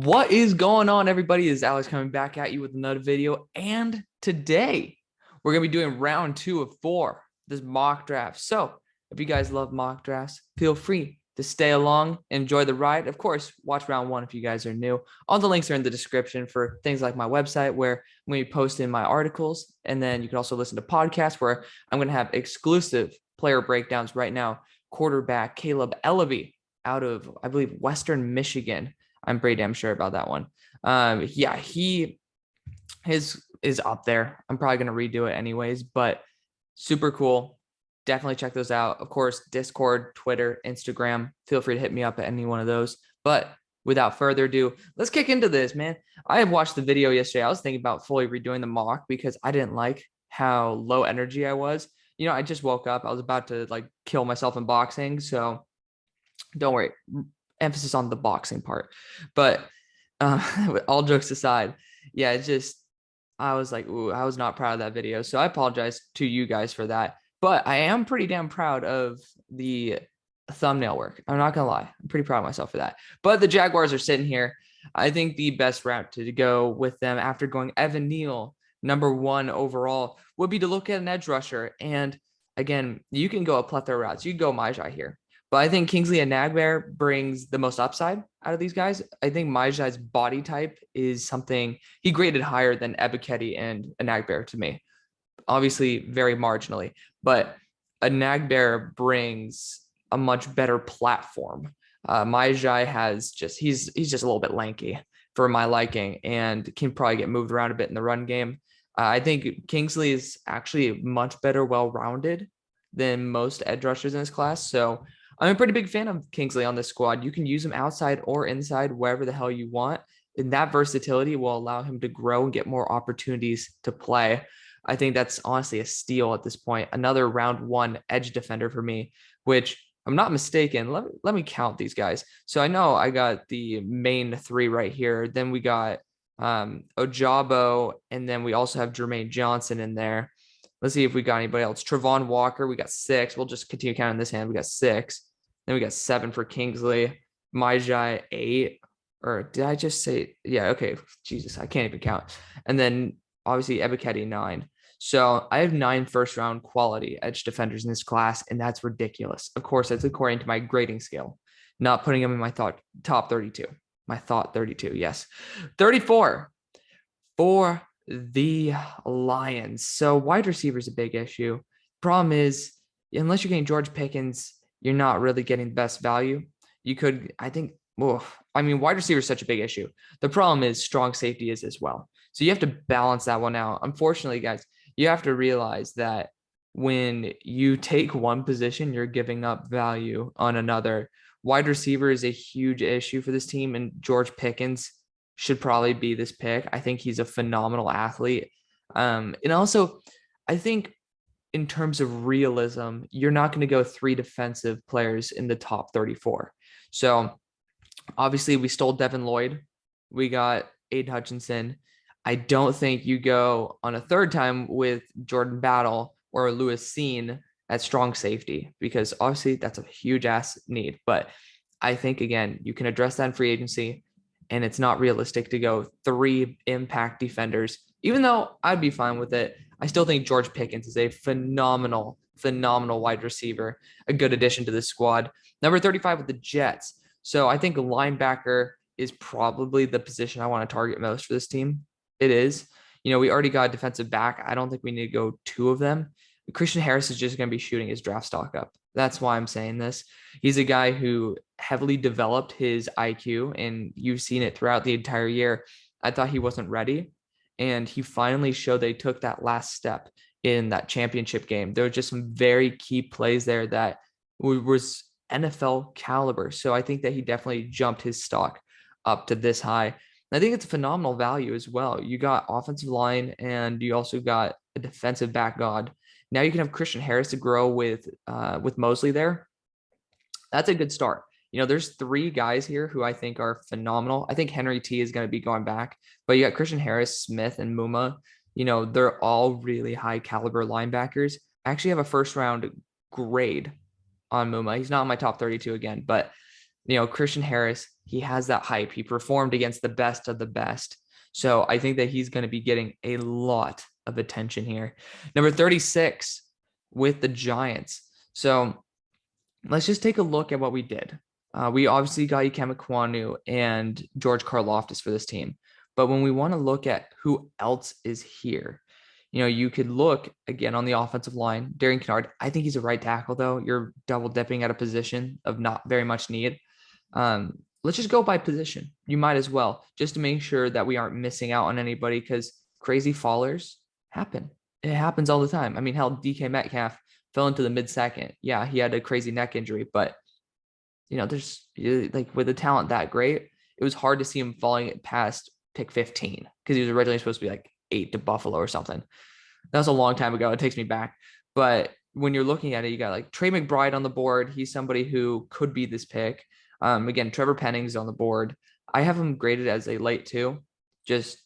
What is going on, everybody? Is Alex coming back at you with another video. And today we're going to be doing round 2 of 4, this mock draft. So if you guys love mock drafts, feel free to stay along, enjoy the ride. Of course, watch round 1 if you guys are new. All the links are in the description for things like my website where we post in my articles. And then you can also listen to podcasts where I'm going to have exclusive player breakdowns right now. Quarterback Caleb Ellaby out of, I believe, Western Michigan. I'm pretty damn sure about that one. Yeah, he is up there. I'm probably gonna redo it anyways, but super cool. Definitely check those out. Of course, Discord, Twitter, Instagram. Feel free to hit me up at any one of those. But without further ado, let's kick into this, man. I have watched the video yesterday. I was thinking about fully redoing the mock because I didn't like how low energy I was. I just woke up. I was about to kill myself in boxing. So don't worry, emphasis on the boxing part. But all jokes aside, yeah, I was like, ooh, I was not proud of that video. So I apologize to you guys for that. But I am pretty damn proud of the thumbnail work. I'm not gonna lie. I'm pretty proud of myself for that. But the Jaguars are sitting here. I think the best route to go with them after going Evan Neal, number 1 overall, would be to look at an edge rusher. And again, you can go a plethora of routes. You can go Majai here. But I think Kingsley Enagbare brings the most upside out of these guys. I think Majai's body type is something he graded higher than Ebiketie and Enagbare to me. Obviously, very marginally, but Enagbare brings a much better platform. Majai he's just a little bit lanky for my liking and can probably get moved around a bit in the run game. I think Kingsley is actually much better, well-rounded than most edge rushers in this class. So I'm a pretty big fan of Kingsley on this squad. You can use him outside or inside, wherever the hell you want. And that versatility will allow him to grow and get more opportunities to play. I think that's honestly a steal at this point. Another round 1 edge defender for me, which I'm not mistaken. Let me count these guys. So I know I got the main 3 right here. Then we got Ojabo, and then we also have Jermaine Johnson in there. Let's see if we got anybody else. Travon Walker, we got 6. We'll just continue counting this hand. We got 6. Then we got 7 for Kingsley. Majai 8. Or did I just say? Yeah, okay. Jesus, I can't even count. And then obviously Ebiketie 9. So I have 9 first-round quality edge defenders in this class, and that's ridiculous. Of course, that's according to my grading scale, not putting them in my top 32. My thought 32, yes. 34 for the Lions. So wide receiver is a big issue. Problem is, unless you're getting George Pickens, you're not really getting the best value. You could, I think, wide receiver is such a big issue. The problem is strong safety is as well. So you have to balance that one out. Unfortunately, guys, you have to realize that when you take one position, you're giving up value on another. Wide receiver is a huge issue for this team, and George Pickens should probably be this pick. I think he's a phenomenal athlete. And also, I think in terms of realism, you're not going to go 3 defensive players in the top 34. So obviously we stole Devin Lloyd. We got Aidan Hutchinson. I don't think you go on a 3rd time with Jordan Battle or Lewis Cine at strong safety, because obviously that's a huge ass need. But I think, again, you can address that in free agency, and it's not realistic to go 3 impact defenders. Even though I'd be fine with it, I still think George Pickens is a phenomenal wide receiver, a good addition to the squad. Number 35 with the Jets. So I think linebacker is probably the position I want to target most for this team. It is. We already got a defensive back. I don't think we need to go 2 of them. Christian Harris is just going to be shooting his draft stock up. That's why I'm saying this. He's a guy who heavily developed his IQ, and you've seen it throughout the entire year. I thought he wasn't ready, and he finally showed they took that last step in that championship game. There were just some very key plays there that was NFL caliber. So I think that he definitely jumped his stock up to this high. I think it's a phenomenal value as well. You got offensive line, and you also got a defensive back god. Now you can have Christian Harris to grow with Mosley there. That's a good start. There's 3 guys here who I think are phenomenal. I think Henry T is going to be going back, but you got Christian Harris, Smith, and Muma. They're all really high caliber linebackers. I actually have a 1st-round grade on Muma. He's not in my top 32 again, but Christian Harris, he has that hype. He performed against the best of the best. So I think that he's going to be getting a lot of attention here. Number 36 with the Giants. So let's just take a look at what we did. We obviously got Ikem Ekwonu and George Karlaftis for this team. But when we want to look at who else is here, you could look again on the offensive line. Darian Kennard, I think he's a right tackle, though. You're double dipping at a position of not very much need. Let's just go by position. You might as well, just to make sure that we aren't missing out on anybody, because crazy fallers happen. It happens all the time. I mean, hell, DK Metcalf fell into the mid-second. Yeah, he had a crazy neck injury, but there's like with a talent that great, it was hard to see him falling past pick 15 because he was originally supposed to be like 8 to Buffalo or something. That was a long time ago. It takes me back. But when you're looking at it, you got like Trey McBride on the board. He's somebody who could be this pick. Again, Trevor Penning's on the board. I have him graded as a late 2. Just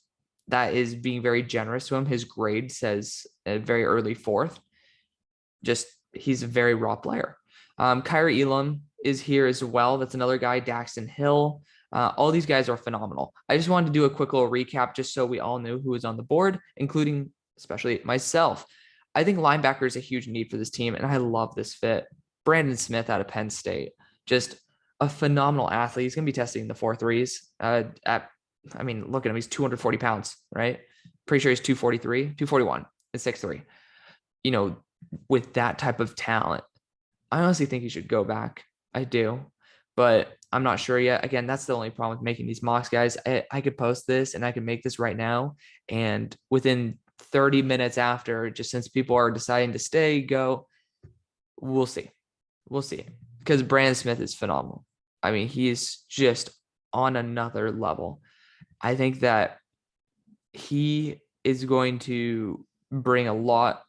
that is being very generous to him. His grade says a very early 4th. Just he's a very raw player. Kyrie Elam is here as well. That's another guy. Daxton Hill. All these guys are phenomenal. I just wanted to do a quick little recap just so we all knew who was on the board, including especially myself. I think linebacker is a huge need for this team, and I love this fit. Brandon Smith out of Penn State, just a phenomenal athlete. He's going to be testing the 4.3s. Look at him. He's 240 pounds, right? Pretty sure he's 243, 241, and 6'3". With that type of talent, I honestly think he should go back. I do, but I'm not sure yet. Again, that's the only problem with making these mocks, guys. I could post this and I could make this right now, and within 30 minutes after, just since people are deciding to stay, go, we'll see. Because Brandon Smith is phenomenal. I mean, he's just on another level. I think that he is going to bring a lot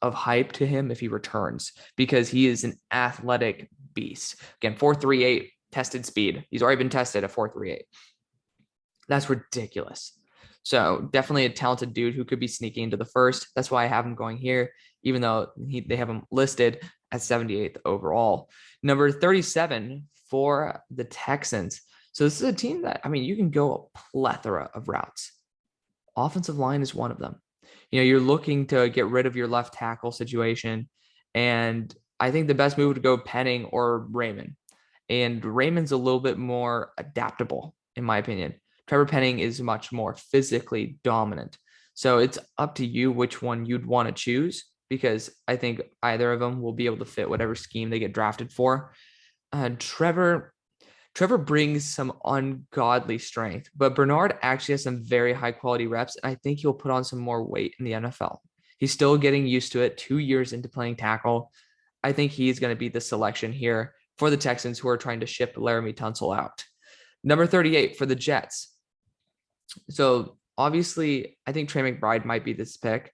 of hype to him if he returns, because he is an athletic beast. Again, 4.38 tested speed. He's already been tested at 4.38. That's ridiculous. So definitely a talented dude who could be sneaking into the first. That's why I have him going here, even though they have him listed at 78th overall. Number 37 for the Texans. So this is a team that, you can go a plethora of routes. Offensive line is one of them. You're looking to get rid of your left tackle situation. And I think the best move would go Penning or Raymond. And Raymond's a little bit more adaptable, in my opinion. Trevor Penning is much more physically dominant. So it's up to you which one you'd want to choose, because I think either of them will be able to fit whatever scheme they get drafted for. Trevor brings some ungodly strength, but Bernard actually has some very high quality reps, and I think he'll put on some more weight in the NFL. He's still getting used to it, 2 years into playing tackle. I think he's going to be the selection here for the Texans, who are trying to ship Laramie Tunsil out. Number 38 for the Jets. So obviously, I think Trey McBride might be this pick,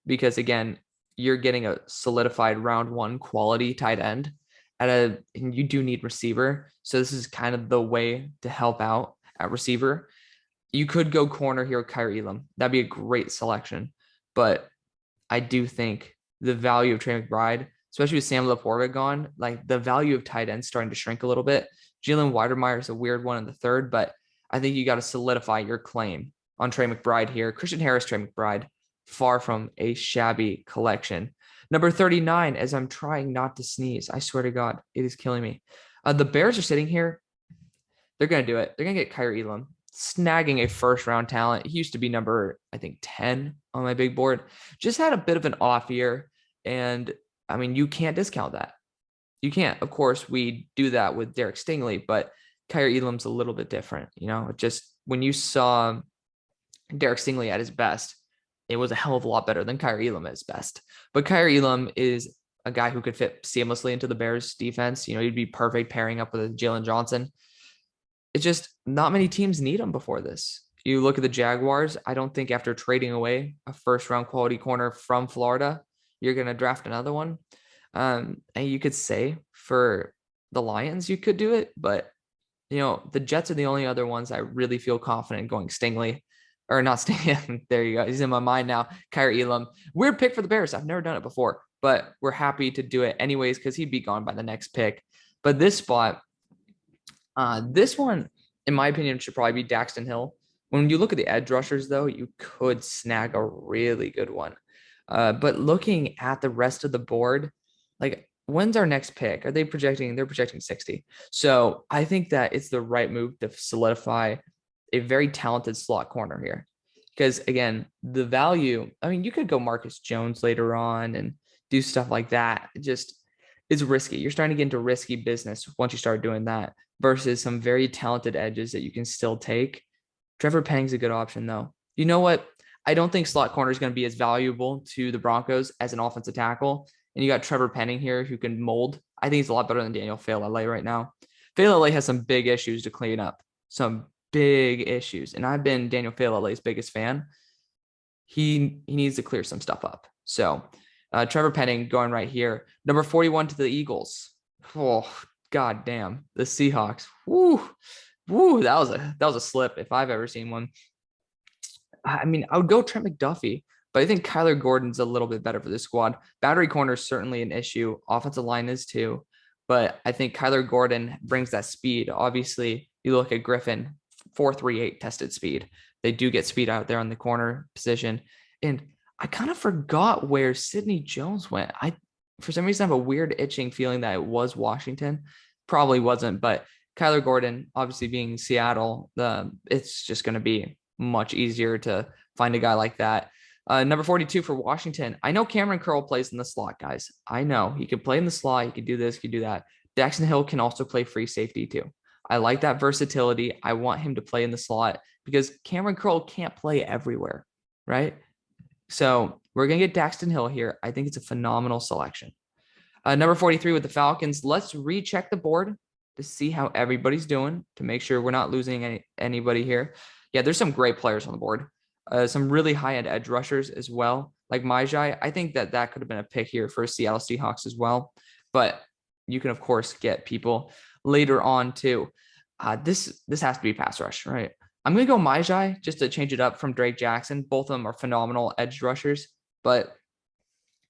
because again, you're getting a solidified round 1 quality tight end. And you do need receiver. So this is kind of the way to help out at receiver. You could go corner here with Kyrie Elam. That'd be a great selection. But I do think the value of Trey McBride, especially with Sam Laporta gone, like the value of tight ends starting to shrink a little bit. Jalen Weidermeyer is a weird one in the 3rd, but I think you got to solidify your claim on Trey McBride here. Christian Harris, Trey McBride, far from a shabby collection. Number 39, as I'm trying not to sneeze. I swear to God, it is killing me. The Bears are sitting here. They're going to do it. They're going to get Kyrie Elam, snagging a first-round talent. He used to be number, 10 on my big board. Just had a bit of an off year, and, you can't discount that. You can't. Of course, we do that with Derek Stingley, but Kyrie Elam's a little bit different. Just when you saw Derek Stingley at his best, it was a hell of a lot better than Kyrie Elam at his best. But Kyrie Elam is a guy who could fit seamlessly into the Bears defense. He'd be perfect pairing up with Jalen Johnson. It's just not many teams need him before this. You look at the Jaguars. I don't think after trading away a first-round quality corner from Florida, you're going to draft another one. And you could say for the Lions, you could do it. But, the Jets are the only other ones I really feel confident going Stingley. Or not Stingley. There you go. He's in my mind now. Kyrie Elam. Weird pick for the Bears. I've never done it before. But we're happy to do it anyways, because he'd be gone by the next pick. But this spot, this one, in my opinion, it should probably be Daxton Hill. When you look at the edge rushers, though, you could snag a really good one. But looking at the rest of the board, like when's our next pick? Are they projecting? They're projecting 60. So I think that it's the right move to solidify a very talented slot corner here. Because again, the value, I mean, you could go Marcus Jones later on and do stuff like that. It just is risky. You're starting to get into risky business once you start doing that versus some very talented edges that you can still take. Trevor Penning's a good option, though. You know what? I don't think slot corner is going to be as valuable to the Broncos as an offensive tackle. And you got Trevor Penning here who can mold. I think he's a lot better than Daniel Faalele right now. Faalele has some big issues to clean up. Some big issues. And I've been Daniel Faalele's biggest fan. He needs to clear some stuff up. So Trevor Penning going right here. Number 41 to the Eagles. Oh, God damn. The Seahawks. Woo. That was a slip if I've ever seen one. I mean, I would go Trent McDuffie, but I think Kyler Gordon's a little bit better for this squad. Boundary corner is certainly an issue. Offensive line is too. But I think Kyler Gordon brings that speed. Obviously, you look at Griffin, 4.38 tested speed. They do get speed out there on the corner position. And I kind of forgot where Sidney Jones went. For some reason, I have a weird itching feeling that it was Washington. Probably wasn't, but Kyler Gordon, obviously being Seattle, it's just going to be much easier to find a guy like that. Number 42 for Washington. I know Cameron Curl plays in the slot, guys. I know he can play in the slot. He can do this, he can do that. Daxton Hill can also play free safety too. I like that versatility. I want him to play in the slot because Cameron Curl can't play everywhere, right? So we're going to get Daxton Hill here. I think it's a phenomenal selection. Number 43 with the Falcons. Let's recheck the board to see how everybody's doing to make sure we're not losing anybody here. Yeah, there's some great players on the board. Some really high-end edge rushers as well, like Majai. I think that could have been a pick here for Seattle Seahawks as well. But you can, of course, get people later on too. This has to be pass rush, right? I'm going to go Majai just to change it up from Drake Jackson. Both of them are phenomenal edge rushers, but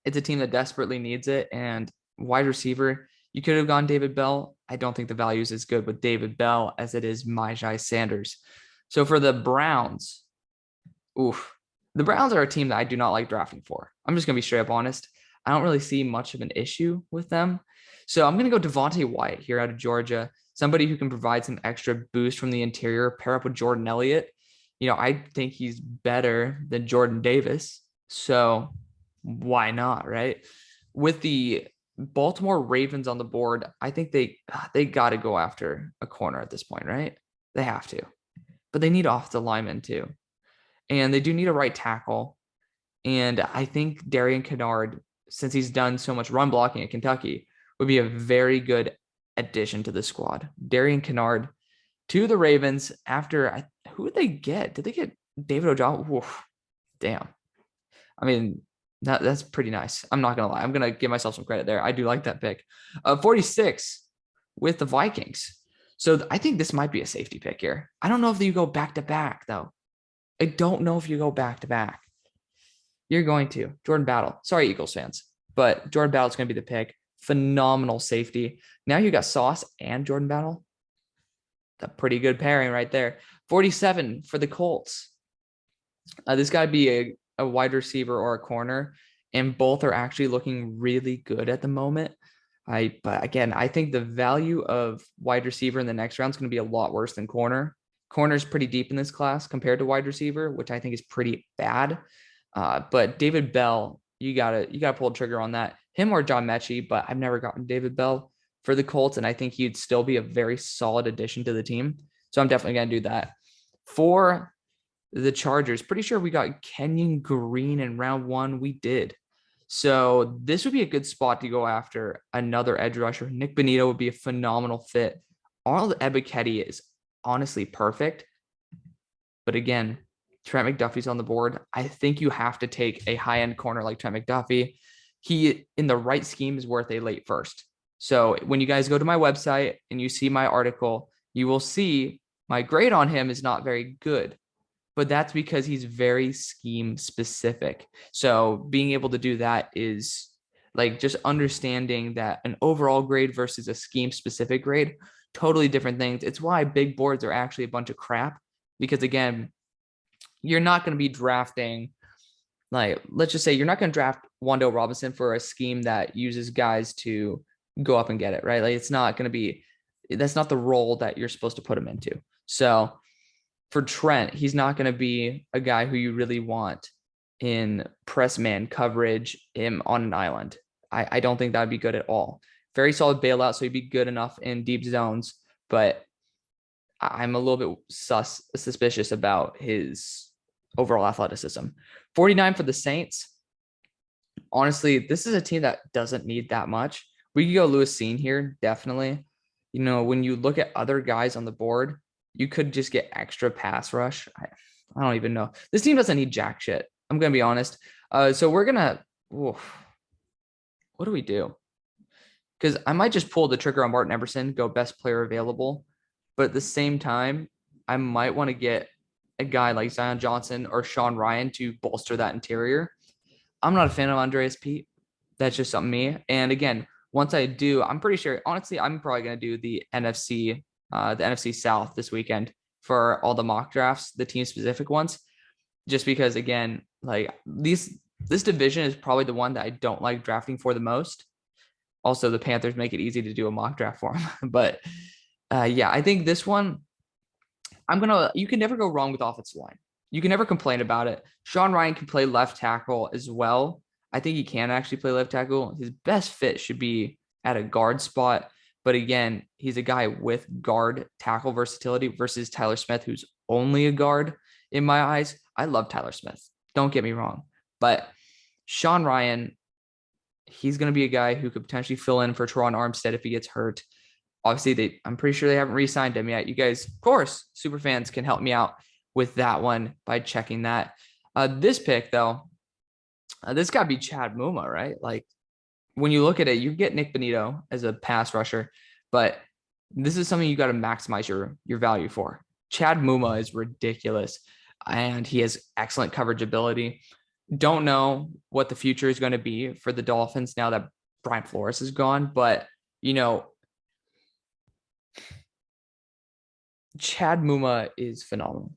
it's a team that desperately needs it. And wide receiver, you could have gone David Bell. I don't think the value is as good with David Bell as it is Majai Sanders. So for the Browns, the Browns are a team that I do not like drafting for. I'm just going to be straight up honest. I don't really see much of an issue with them. So I'm going to go Devontae Wyatt here out of Georgia, somebody who can provide some extra boost from the interior, pair up with Jordan Elliott. I think he's better than Jordan Davis. So why not, right? With the Baltimore Ravens on the board, I think they got to go after a corner at this point, right? They have to. But they need off the lineman too. And they do need a right tackle. And I think Darian Kennard, since he's done so much run blocking at Kentucky, would be a very good addition to the squad. Darian Kennard to the Ravens after, who did they get? Did they get David Ojabo? Damn. I mean, that's pretty nice. I'm not going to lie. I'm going to give myself some credit there. I do like that pick. 46 with the Vikings. So I think this might be a safety pick here. I don't know if you go back-to-back, though. I don't know if you go back-to-back. You're going to. Jordan Battle. Sorry, Eagles fans. But Jordan Battle's going to be the pick. Phenomenal safety. Now you got Sauce and Jordan Battle. A pretty good pairing right there. 47 for the Colts. This got to be a wide receiver or a corner, and both are actually looking really good at the moment. But again, I think the value of wide receiver in the next round is going to be a lot worse than corner. Corner is pretty deep in this class compared to wide receiver, which I think is pretty bad. But David Bell, you gotta pull the trigger on that. Him or John Mechie, but I've never gotten David Bell for the Colts, and I think he'd still be a very solid addition to the team. So I'm definitely gonna do that. For the Chargers, pretty sure we got Kenyon Green in round 1. We did. So this would be a good spot to go after another edge rusher. Nick Bonito would be a phenomenal fit. Arnold Ebiketie is honestly perfect. But again, Trent McDuffie's on the board. I think you have to take a high-end corner like Trent McDuffie. He, in the right scheme, is worth a late first. So when you guys go to my website and you see my article, you will see my grade on him is not very good. But that's because he's very scheme specific. So being able to do that is like just understanding that an overall grade versus a scheme specific grade totally different things. It's why big boards are actually a bunch of crap because, again, you're not going to be drafting, like, let's just say you're not going to draft Wando Robinson for a scheme that uses guys to go up and get it, right? Like, it's not going to be, that's not the role that you're supposed to put him into. So for Trent, he's not going to be a guy who you really want in press man coverage him on an island. I don't think that'd be good at all. Very solid bailout, so he'd be good enough in deep zones, but I'm a little bit suspicious about his overall athleticism. 49 for the Saints. Honestly, this is a team that doesn't need that much. We could go Lewis Cine here, definitely. You know, when you look at other guys on the board, you could just get extra pass rush. I don't even know. This team doesn't need jack shit. I'm going to be honest. So we're going to, what do we do? Because I might just pull the trigger on Martin Emerson, go best player available. But at the same time, I might want to get a guy like Zion Johnson or Sean Ryan to bolster that interior. I'm not a fan of Andreas Pete. That's just something me. And again, once I do, I'm pretty sure, honestly, I'm probably going to do the NFC South this weekend for all the mock drafts, the team specific ones, just because, again, like this division is probably the one that I don't like drafting for the most. Also, the Panthers make it easy to do a mock draft for them. But yeah, I think this one, you can never go wrong with offensive line. You can never complain about it. Sean Ryan can play left tackle as well. I think he can actually play left tackle. His best fit should be at a guard spot. But again, he's a guy with guard tackle versatility versus Tyler Smith, who's only a guard in my eyes. I love Tyler Smith. Don't get me wrong. But Sean Ryan, he's going to be a guy who could potentially fill in for Teron Armstead if he gets hurt. Obviously, I'm pretty sure they haven't re-signed him yet. You guys, of course, super fans can help me out with that one by checking that. This pick, though, this got to be Chad Muma, right? Like, when you look at it, you get Nick Bonito as a pass rusher, but this is something you got to maximize your value for. Chad Muma is ridiculous, and he has excellent coverage ability. Don't know what the future is going to be for the Dolphins now that Brian Flores is gone, but, you know, Chad Muma is phenomenal.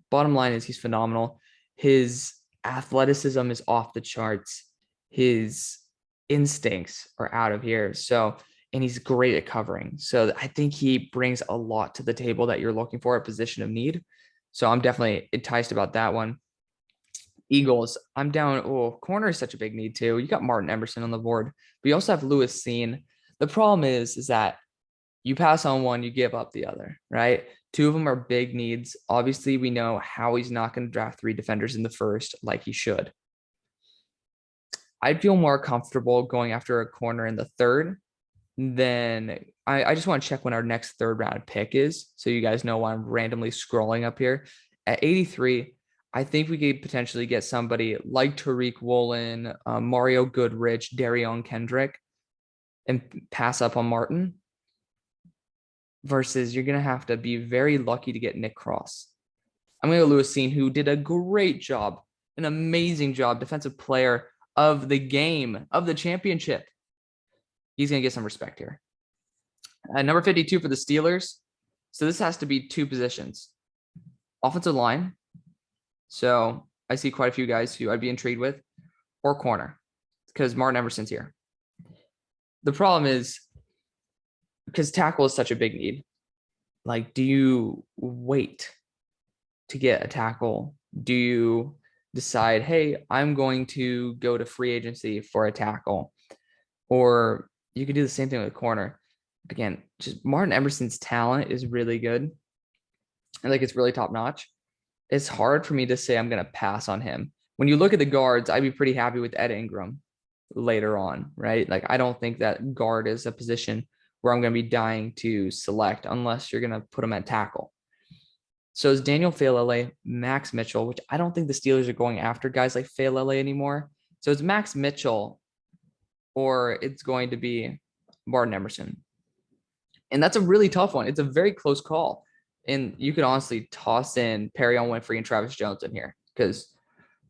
Bottom line is he's phenomenal. His athleticism is off the charts. His instincts are out of here. So, and he's great at covering. So I think he brings a lot to the table that you're looking for at position of need. So I'm definitely enticed about that one. Eagles, I'm down. Oh, corner is such a big need too. You got Martin Emerson on the board, but you also have Lewis Cine. The problem is that you pass on one, you give up the other, right? Two of them are big needs. Obviously, we know Howie's not going to draft 3 defenders in the first like he should. I'd feel more comfortable going after a corner in the third. Then I just want to check when our next third round pick is, so you guys know why I'm randomly scrolling up here. At 83, I think we could potentially get somebody like Tariq Woolen, Mario Goodrich, Darion Kendrick, and pass up on Martin. Versus you're going to have to be very lucky to get Nick Cross. I'm going to go Lewis Cine, who did a great job, an amazing job, defensive player of the game, of the championship. He's going to get some respect here. Number 52 for the Steelers. So this has to be 2 positions. Offensive line. So I see quite a few guys who I'd be intrigued with. Or corner, because Martin Emerson's here. The problem is, because tackle is such a big need. Like, do you wait to get a tackle? Do you decide, hey, I'm going to go to free agency for a tackle? Or you could do the same thing with a corner. Again, just Martin Emerson's talent is really good. And like, it's really top notch. It's hard for me to say I'm going to pass on him. When you look at the guards, I'd be pretty happy with Ed Ingram later on, right? Like, I don't think that guard is a position where I'm going to be dying to select unless you're going to put him at tackle. So is Daniel Failele, Max Mitchell, which I don't think the Steelers are going after guys like Failele anymore. So it's Max Mitchell or it's going to be Martin Emerson. And that's a really tough one. It's a very close call. And you could honestly toss in Perrion Winfrey and Travis Jones in here because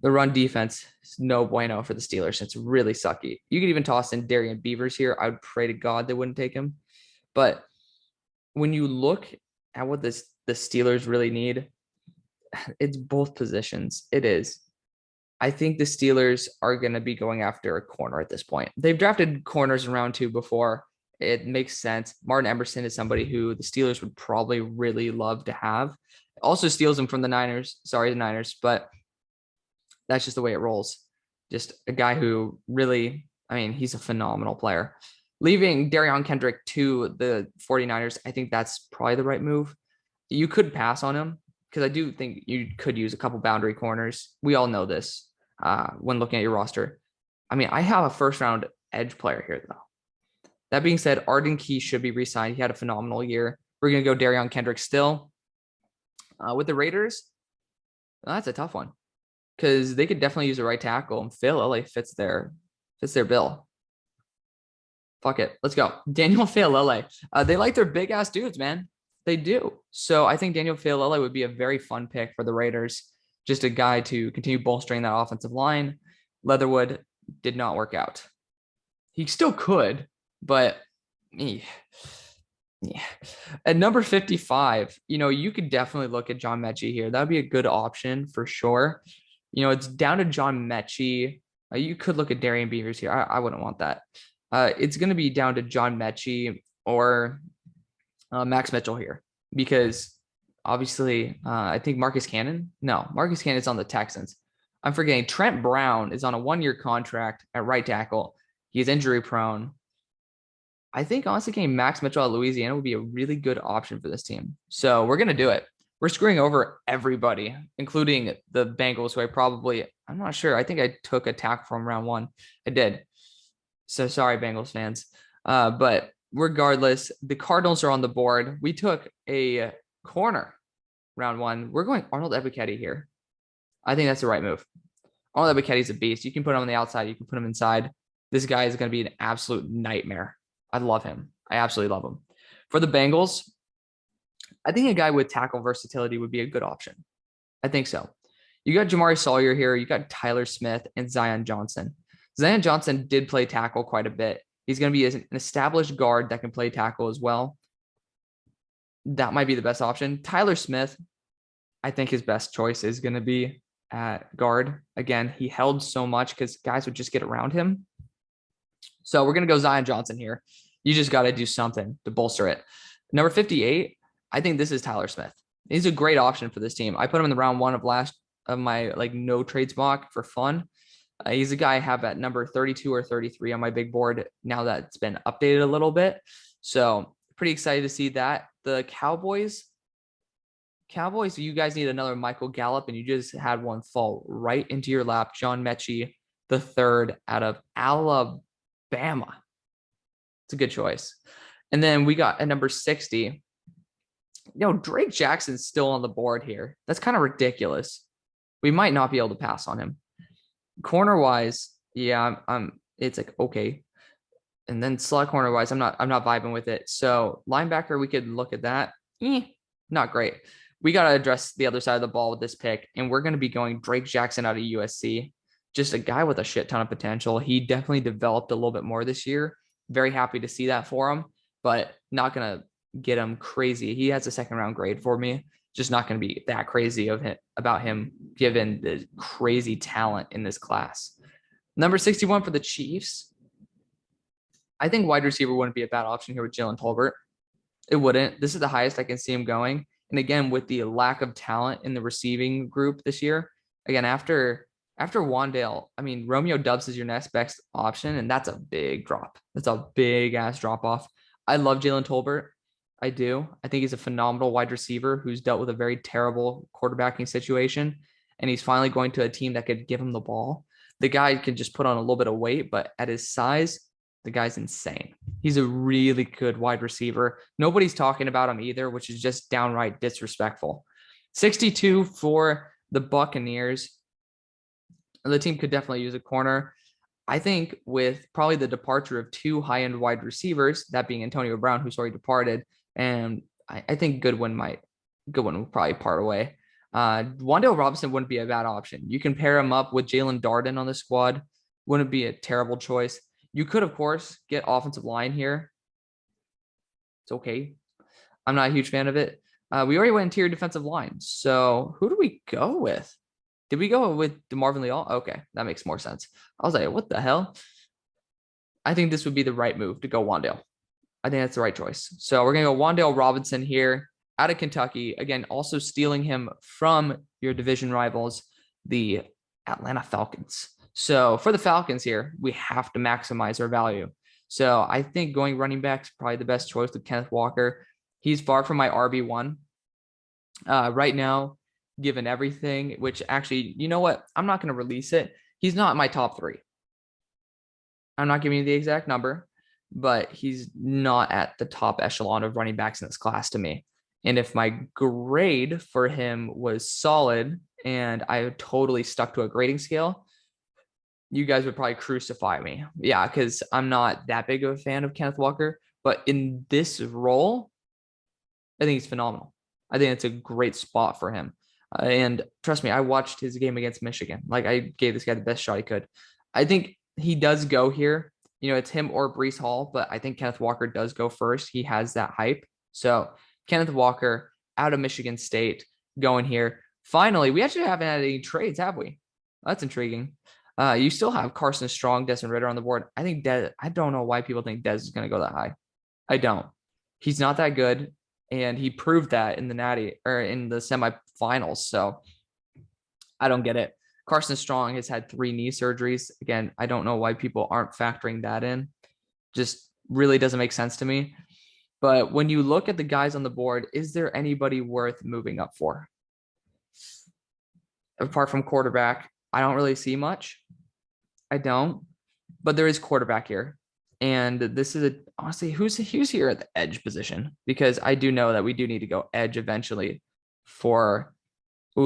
the run defense is no bueno for the Steelers. It's really sucky. You could even toss in Darian Beavers here. I would pray to God they wouldn't take him. But when you look at what the Steelers really need, it's both positions. It is. I think the Steelers are going to be going after a corner at this point. They've drafted corners in round 2 before. It makes sense. Martin Emerson is somebody who the Steelers would probably really love to have. Also steals him from the Niners. Sorry, the Niners, but that's just the way it rolls. Just a guy who really, I mean, he's a phenomenal player. Leaving Darion Kendrick to the 49ers, I think that's probably the right move. You could pass on him because I do think you could use a couple boundary corners. We all know this when looking at your roster. I mean, I have a first-round edge player here, though. That being said, Arden Key should be re-signed. He had a phenomenal year. We're going to go Darion Kendrick still. With the Raiders, well, that's a tough one because they could definitely use a right tackle, and Faalele fits their bill. Fuck it. Let's go. Daniel Faalele. They like their big-ass dudes, man. They do. So I think Daniel Faalele would be a very fun pick for the Raiders. Just a guy to continue bolstering that offensive line. Leatherwood did not work out. He still could, but yeah. At number 55, you could definitely look at John Mechie here. That would be a good option for sure. It's down to John Mechie. You could look at Darian Beavers here. I wouldn't want that. It's going to be down to John Mechie or Max Mitchell here because obviously I think Marcus Cannon's on the Texans. I'm forgetting Trent Brown is on a 1-year contract at right tackle. He's injury prone. I think honestly getting Max Mitchell at Louisiana would be a really good option for this team. So we're going to do it. We're screwing over everybody, including the Bengals, who I'm not sure. I think I took a tackle from round 1. I did. So sorry, Bengals fans. But regardless, the Cardinals are on the board. We took a corner round 1. We're going Arnold Ebiketie here. I think that's the right move. Arnold Ebiketie's a beast. You can put him on the outside. You can put him inside. This guy is going to be an absolute nightmare. I love him. I absolutely love him. For the Bengals, I think a guy with tackle versatility would be a good option. I think so. You got Jamari Sawyer here. You got Tyler Smith and Zion Johnson. Zion Johnson did play tackle quite a bit. He's going to be an established guard that can play tackle as well. That might be the best option. Tyler Smith, I think his best choice is going to be at guard. Again, he held so much because guys would just get around him. So we're going to go Zion Johnson here. You just got to do something to bolster it. Number 58, I think this is Tyler Smith. He's a great option for this team. I put him in the round 1 of my no trades mock for fun. He's a guy I have at number 32 or 33 on my big board now that it's been updated a little bit. So pretty excited to see that. The Cowboys, you guys need another Michael Gallup, and you just had one fall right into your lap. John Mechie, the third out of Alabama. It's a good choice. And then we got at number 60. Drake Jackson's still on the board here. That's kind of ridiculous. We might not be able to pass on him. Corner wise, yeah, it's like okay. And then slot corner wise, I'm not vibing with it. So linebacker, we could look at that. Not great. We got to address the other side of the ball with this pick, and we're going to be going Drake Jackson out of USC. Just a guy with a shit ton of potential. He definitely developed a little bit more this year. Very happy to see that for him, but not going to get him crazy. He has a 2nd-round grade for me. Just not going to be that crazy about him given the crazy talent in this class. Number 61 for the Chiefs. I think wide receiver wouldn't be a bad option here with Jalen Tolbert. It wouldn't. This is the highest I can see him going. And again, with the lack of talent in the receiving group this year, again, after Wandale, I mean, Romeo Doubs is your next best option, and that's a big drop. That's a big-ass drop-off. I love Jalen Tolbert. I do. I think he's a phenomenal wide receiver who's dealt with a very terrible quarterbacking situation, and he's finally going to a team that could give him the ball. The guy can just put on a little bit of weight, but at his size, the guy's insane. He's a really good wide receiver. Nobody's talking about him either, which is just downright disrespectful. 62 for the Buccaneers. The team could definitely use a corner. I think with probably the departure of 2 high-end wide receivers, that being Antonio Brown, who's already departed, and I think Goodwin will probably part away. Wan'Dale Robinson wouldn't be a bad option. You can pair him up with Jalen Darden on the squad. Wouldn't be a terrible choice. You could, of course, get offensive line here. It's okay. I'm not a huge fan of it. We already went interior defensive line. So who do we go with? Did we go with DeMarvin Leal? Okay, that makes more sense. I was like, what the hell? I think this would be the right move to go Wan'Dale. I think that's the right choice. So we're going to go Wan'Dale Robinson here out of Kentucky. Again, also stealing him from your division rivals, the Atlanta Falcons. So for the Falcons here, we have to maximize our value. So I think going running back is probably the best choice with Kenneth Walker. He's far from my RB1 right now, given everything, which actually, you know what? I'm not going to release it. He's not my top 3. I'm not giving you the exact number, but he's not at the top echelon of running backs in this class to me. And if my grade for him was solid and I totally stuck to a grading scale, you guys would probably crucify me. Yeah, because I'm not that big of a fan of Kenneth Walker. But in this role, I think he's phenomenal. I think it's a great spot for him. And trust me, I watched his game against Michigan. Like, I gave this guy the best shot he could. I think he does go here. You know, it's him or Breece Hall, but I think Kenneth Walker does go first. He has that hype. So Kenneth Walker out of Michigan State going here. Finally, we actually haven't had any trades, have we? That's intriguing. You still have Carson Strong, Desmond Ridder on the board. I think I don't know why people think Dez is going to go that high. I don't. He's not that good, and he proved that in the Natty or in the semifinals. So I don't get it. Carson Strong has had 3 knee surgeries. Again, I don't know why people aren't factoring that in. Just really doesn't make sense to me. But when you look at the guys on the board, is there anybody worth moving up for? Apart from quarterback, I don't really see much. I don't. But there is quarterback here. And this is honestly, who's here at the edge position? Because I do know that we do need to go edge eventually for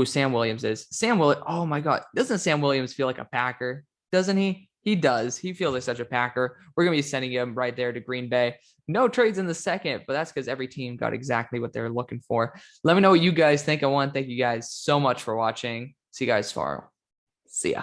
Sam Williams is. Oh my God. Doesn't Sam Williams feel like a Packer? Doesn't he? He does. He feels like such a Packer. We're going to be sending him right there to Green Bay. No trades in the second, but that's because every team got exactly what they're looking for. Let me know what you guys think. I want to thank you guys so much for watching. See you guys tomorrow. See ya.